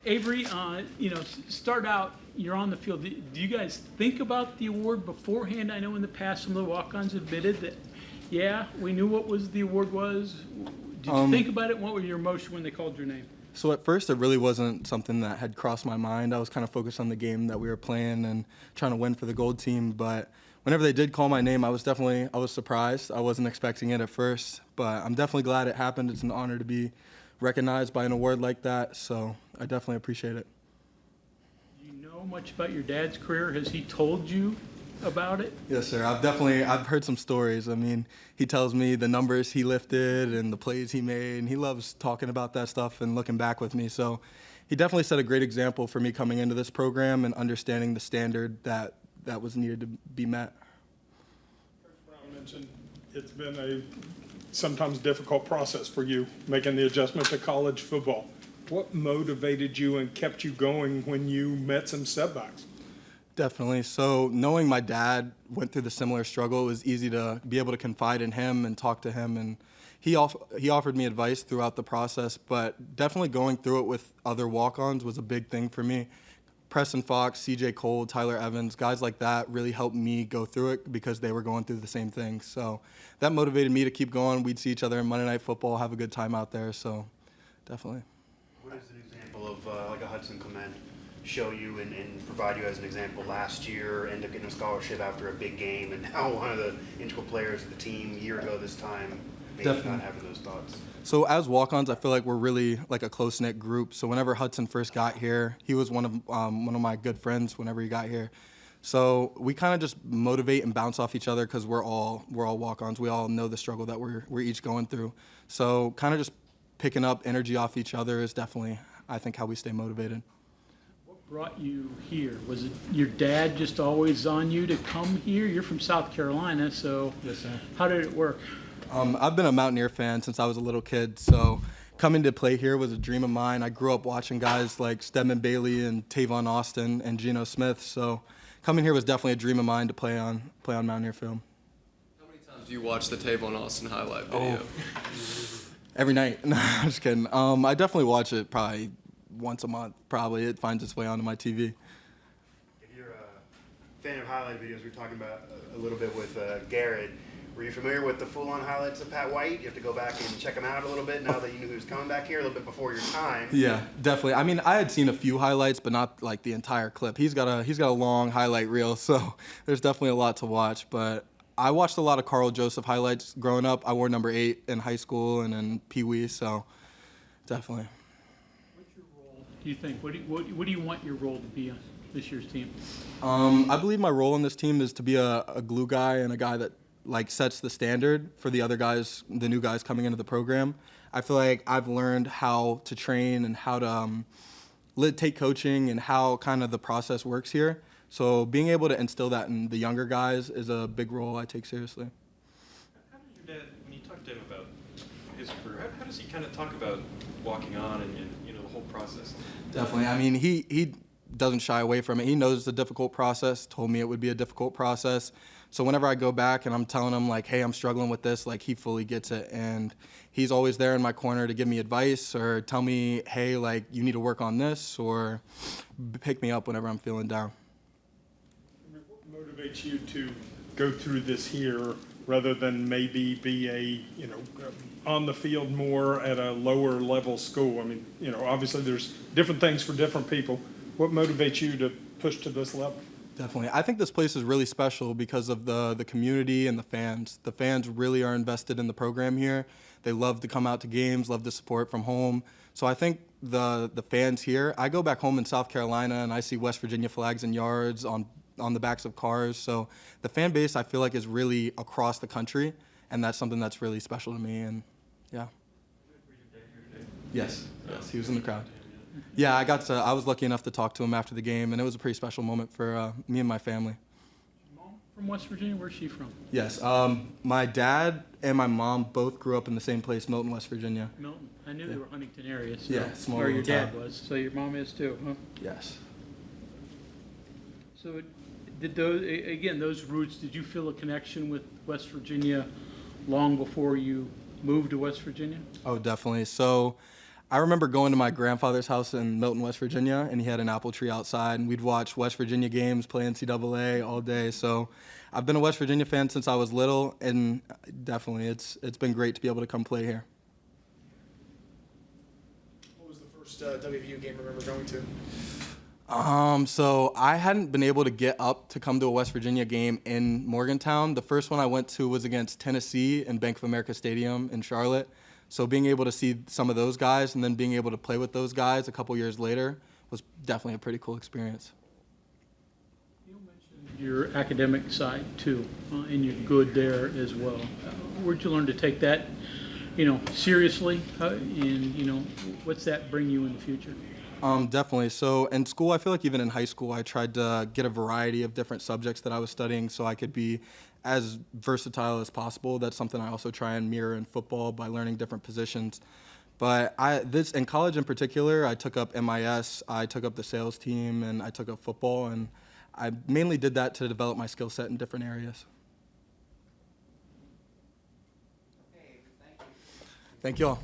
Avery, start out, you're on the field. Do you guys think about the award beforehand? I know in the past some of the walk-ons admitted that, yeah, we knew what the award was. Did you think about it? What was your emotion when they called your name? So at first, it really wasn't something that had crossed my mind. I was kind of focused on the game that we were playing and trying to win for the gold team. But whenever they did call my name, I was surprised. I wasn't expecting it at first, but I'm definitely glad it happened. It's an honor to be recognized by an award like that, so I definitely appreciate it. Do you know much about your dad's career? Has he told you about it? Yes, sir. I've heard some stories. I mean, he tells me the numbers he lifted and the plays he made, and he loves talking about that stuff and looking back with me. So he definitely set a great example for me coming into this program and understanding the standard that was needed to be met. Coach Brown mentioned it's been a sometimes difficult process for you making the adjustment to college football. What motivated you and kept you going when you met some setbacks? Definitely. So knowing my dad went through the similar struggle, it was easy to be able to confide in him and talk to him. And he offered me advice throughout the process, but definitely going through it with other walk-ons was a big thing for me. Preston Fox, CJ Cole, Tyler Evans, guys like that really helped me go through it because they were going through the same thing. So that motivated me to keep going. We'd see each other in Monday Night Football, have a good time out there. So definitely. What is an example of like a Hudson Clement show you and provide you as an example? Last year, end up getting a scholarship after a big game, and now one of the integral players of the team a year ago this time, maybe Definitely. not having those thoughts. So as walk-ons, I feel like we're really like a close-knit group. So whenever Hudson first got here, he was one of my good friends whenever he got here. So we kind of just motivate and bounce off each other because we're all walk-ons. We all know the struggle that we're each going through. So kind of just picking up energy off each other is definitely, I think, how we stay motivated. What brought you here? Was it your dad just always on you to come here? You're from South Carolina, so Yes, sir. How did it work? I've been a Mountaineer fan since I was a little kid, so coming to play here was a dream of mine. I grew up watching guys like Stedman Bailey and Tavon Austin and Geno Smith, so coming here was definitely a dream of mine to play on Mountaineer film. How many times do you watch the Tavon Austin highlight video? Every night. No, I'm just kidding. I definitely watch it probably once a month. Probably it finds its way onto my TV. If you're a fan of highlight videos, we were talking about a little bit with Garrett. Were you familiar with the full-on highlights of Pat White? You have to go back and check him out a little bit now that you knew he was coming back here a little bit before your time. Yeah, definitely. I mean, I had seen a few highlights, but not like the entire clip. He's got a long highlight reel, so there's definitely a lot to watch. But I watched a lot of Carl Joseph highlights growing up. I wore number 8 in high school and in Pee Wee, so definitely. What's your role, do you think? What do you want your role to be on this year's team? I believe my role in this team is to be a glue guy and a guy that like sets the standard for the other guys, the new guys coming into the program. I feel like I've learned how to train and how to take coaching and how kind of the process works here. So being able to instill that in the younger guys is a big role I take seriously. How does your dad, when you talk to him about his career, how does he kind of talk about walking on and the whole process? Definitely. I mean, he doesn't shy away from it. He knows it's a difficult process, told me it would be a difficult process. So whenever I go back and I'm telling him, like, hey, I'm struggling with this, like, he fully gets it. And he's always there in my corner to give me advice or tell me, hey, like, you need to work on this, or pick me up whenever I'm feeling down. What motivates you to go through this here rather than maybe be on the field more at a lower level school? I mean, obviously there's different things for different people. What motivates you to push to this level? Definitely. I think this place is really special because of the community and the fans. The fans really are invested in the program here. They love to come out to games, love the support from home. So I think the fans here, I go back home in South Carolina and I see West Virginia flags and yards on the backs of cars. So the fan base, I feel like, is really across the country, and that's something that's really special to me. And yeah. Yes, he was in the crowd. Yeah, I was lucky enough to talk to him after the game, and it was a pretty special moment for me and my family. Mom from West Virginia? Where's she from? Yes, my dad and my mom both grew up in the same place, Milton, West Virginia. Milton. I knew they were Huntington area. So Yeah, small where your little dad town. was. So your mom is too, huh? Yes. So did those roots, did you feel a connection with West Virginia long before you moved to West Virginia? Oh, definitely. So I remember going to my grandfather's house in Milton, West Virginia, and he had an apple tree outside, and we'd watch West Virginia games, play NCAA all day. So I've been a West Virginia fan since I was little, and definitely it's been great to be able to come play here. What was the first WVU game you remember going to? So I hadn't been able to get up to come to a West Virginia game in Morgantown. The first one I went to was against Tennessee in Bank of America Stadium in Charlotte. So being able to see some of those guys and then being able to play with those guys a couple years later was definitely a pretty cool experience. You mentioned your academic side too, and you're good there as well. Where'd you learn to take that, seriously? And what's that bring you in the future? Definitely. So in school, I feel like even in high school, I tried to get a variety of different subjects that I was studying so I could be as versatile as possible. That's something I also try and mirror in football by learning different positions. But in college in particular, I took up MIS, I took up the sales team, and I took up football, and I mainly did that to develop my skill set in different areas. Thank you all.